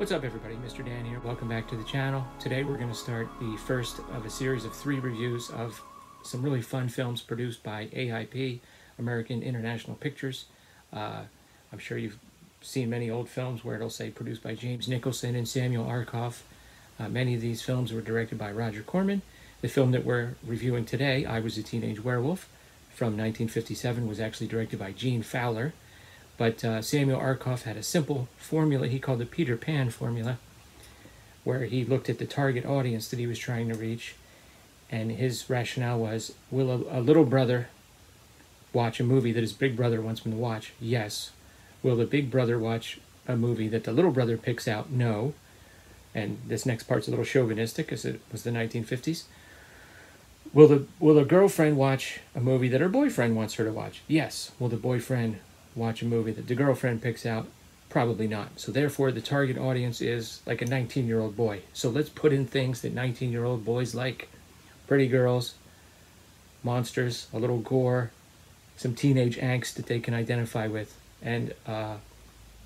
What's up everybody, Mr. Dan here. Welcome back to the channel. Today we're going to start the first of a series of 3 reviews of some really fun films produced by AIP, American International Pictures. I'm sure you've seen many old films where it'll say produced by James Nicholson and Samuel Arkoff. Many of these films were directed by Roger Corman. The film that we're reviewing today, I Was a Teenage Werewolf, from 1957, was actually directed by Gene Fowler. But Samuel Arkoff had a simple formula he called the Peter Pan formula, where he looked at the target audience that he was trying to reach, and his rationale was, will a little brother watch a movie that his big brother wants him to watch? Yes. Will the big brother watch a movie that the little brother picks out? No. And this next part's a little chauvinistic, because it was the 1950s. Will a girlfriend watch a movie that her boyfriend wants her to watch? Yes. Will the boyfriend watch a movie that the girlfriend picks out? Probably not. So therefore the target audience is like a 19-year-old boy. So let's put in things that 19-year-old boys like. Pretty girls, monsters, a little gore, some teenage angst that they can identify with. And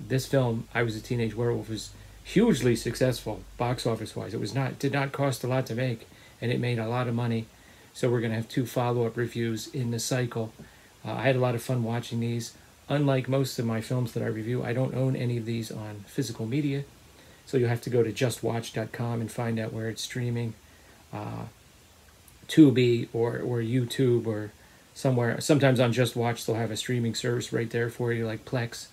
this film, I Was a Teenage Werewolf, was hugely successful box office wise. It did not cost a lot to make, and it made a lot of money. So we're going to have 2 follow-up reviews in the cycle. I had a lot of fun watching these. Unlike most of my films that I review, I don't own any of these on physical media, so you'll have to go to justwatch.com and find out where it's streaming. Tubi or YouTube or somewhere. Sometimes on Just Watch they'll have a streaming service right there for you, like Plex.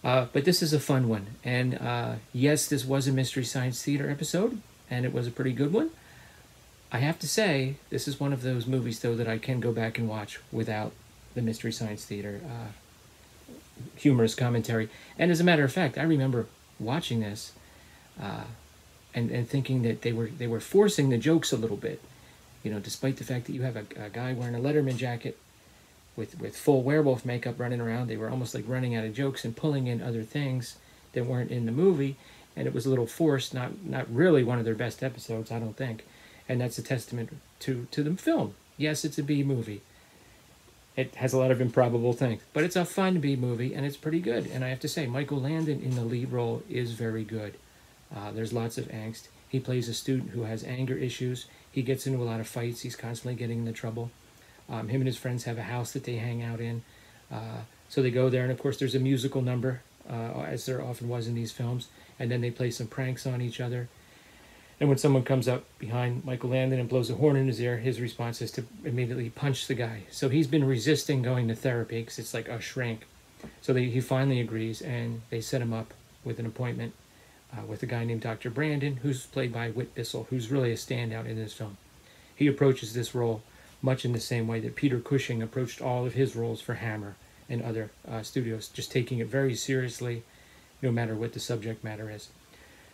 But this is a fun one. And yes, this was a Mystery Science Theater episode, and it was a pretty good one. I have to say, this is one of those movies, though, that I can go back and watch without the Mystery Science Theater humorous commentary. And as a matter of fact, I remember watching this and thinking that they were forcing the jokes a little bit. You know, despite the fact that you have a guy wearing a Letterman jacket with full werewolf makeup running around, they were almost like running out of jokes and pulling in other things that weren't in the movie, and it was a little forced, not really one of their best episodes, I don't think. And that's a testament to the film. Yes, it's a B movie. It has a lot of improbable things, but it's a fun B movie, and it's pretty good. And I have to say, Michael Landon in the lead role is very good. There's lots of angst. He plays a student who has anger issues. He gets into a lot of fights. He's constantly getting into trouble. Him and his friends have a house that they hang out in. So they go there, and of course there's a musical number, as there often was in these films. And then they play some pranks on each other. And when someone comes up behind Michael Landon and blows a horn in his ear, his response is to immediately punch the guy. So he's been resisting going to therapy because it's like a shrink. So he finally agrees, and they set him up with an appointment with a guy named Dr. Brandon, who's played by Whit Bissell, who's really a standout in this film. He approaches this role much in the same way that Peter Cushing approached all of his roles for Hammer and other studios, just taking it very seriously, no matter what the subject matter is.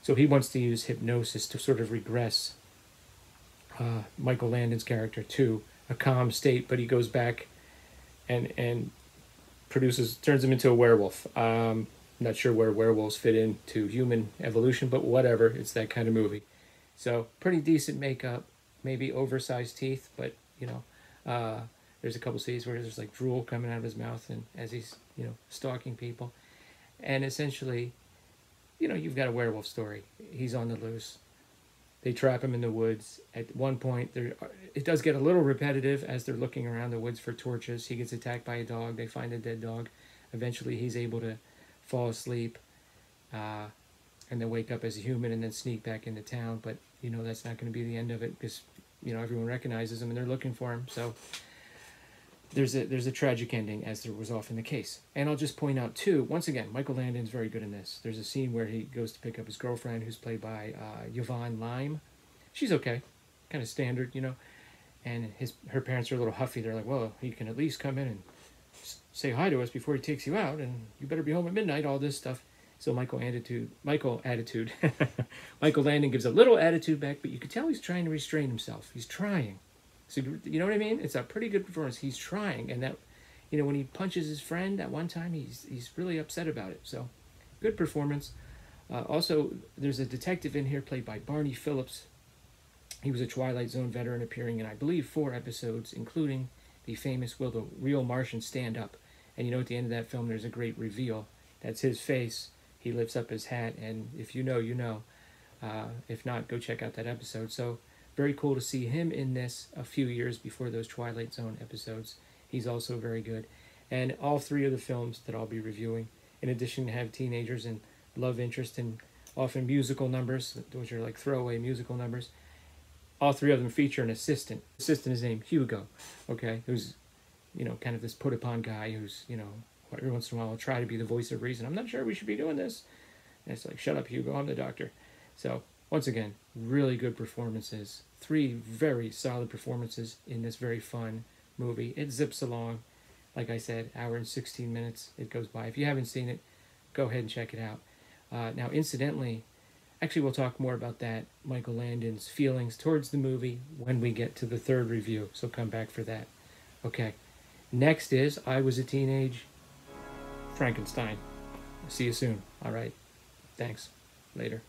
So he wants to use hypnosis to sort of regress Michael Landon's character to a calm state, but he goes back and turns him into a werewolf. Not sure where werewolves fit into human evolution, but whatever, it's that kind of movie. So pretty decent makeup, maybe oversized teeth, but you know, there's a couple scenes where there's like drool coming out of his mouth, and as he's, you know, stalking people. And essentially, you know, you've got a werewolf story. He's on the loose. They trap him in the woods. At one point, it does get a little repetitive as they're looking around the woods for torches. He gets attacked by a dog. They find a dead dog. Eventually, he's able to fall asleep and then wake up as a human and then sneak back into town. But, you know, that's not going to be the end of it because, you know, everyone recognizes him and they're looking for him. So there's a tragic ending, as there was often the case. And I'll just point out, too, once again, Michael Landon's very good in this. There's a scene where he goes to pick up his girlfriend, who's played by Yvonne Lime. She's okay, kind of standard, you know. And her parents are a little huffy. They're like, well, he can at least come in and say hi to us before he takes you out, and you better be home at midnight, all this stuff. So Michael Landon gives a little attitude back, but you can tell he's trying to restrain himself. He's trying. So, you know what I mean? It's a pretty good performance. He's trying, and that, you know, when he punches his friend at one time, he's really upset about it. So, good performance. Also, there's a detective in here played by Barney Phillips. He was a Twilight Zone veteran, appearing in, I believe, 4 episodes, including the famous Will the Real Martian Stand Up? And you know, at the end of that film, there's a great reveal. That's his face. he lifts up his hat, and if you know, you know. If not, go check out that episode. So very cool to see him in this a few years before those Twilight Zone episodes. He's also very good. And all three of the films that I'll be reviewing, in addition to have teenagers and love interest and often musical numbers, which are like throwaway musical numbers, all three of them feature an assistant. The assistant is named Hugo, okay, who's, kind of this put-upon guy who's, every once in a while will try to be the voice of reason. I'm not sure we should be doing this. And it's like, shut up, Hugo, I'm the doctor. So, once again, really good performances. 3 very solid performances in this very fun movie. It zips along. Like I said, hour and 16 minutes it goes by. If you haven't seen it, go ahead and check it out. Now, incidentally, actually we'll talk more about that, Michael Landon's feelings towards the movie, when we get to the 3rd review. So come back for that. Okay. Next is I Was a Teenage Frankenstein. See you soon. All right. Thanks. Later.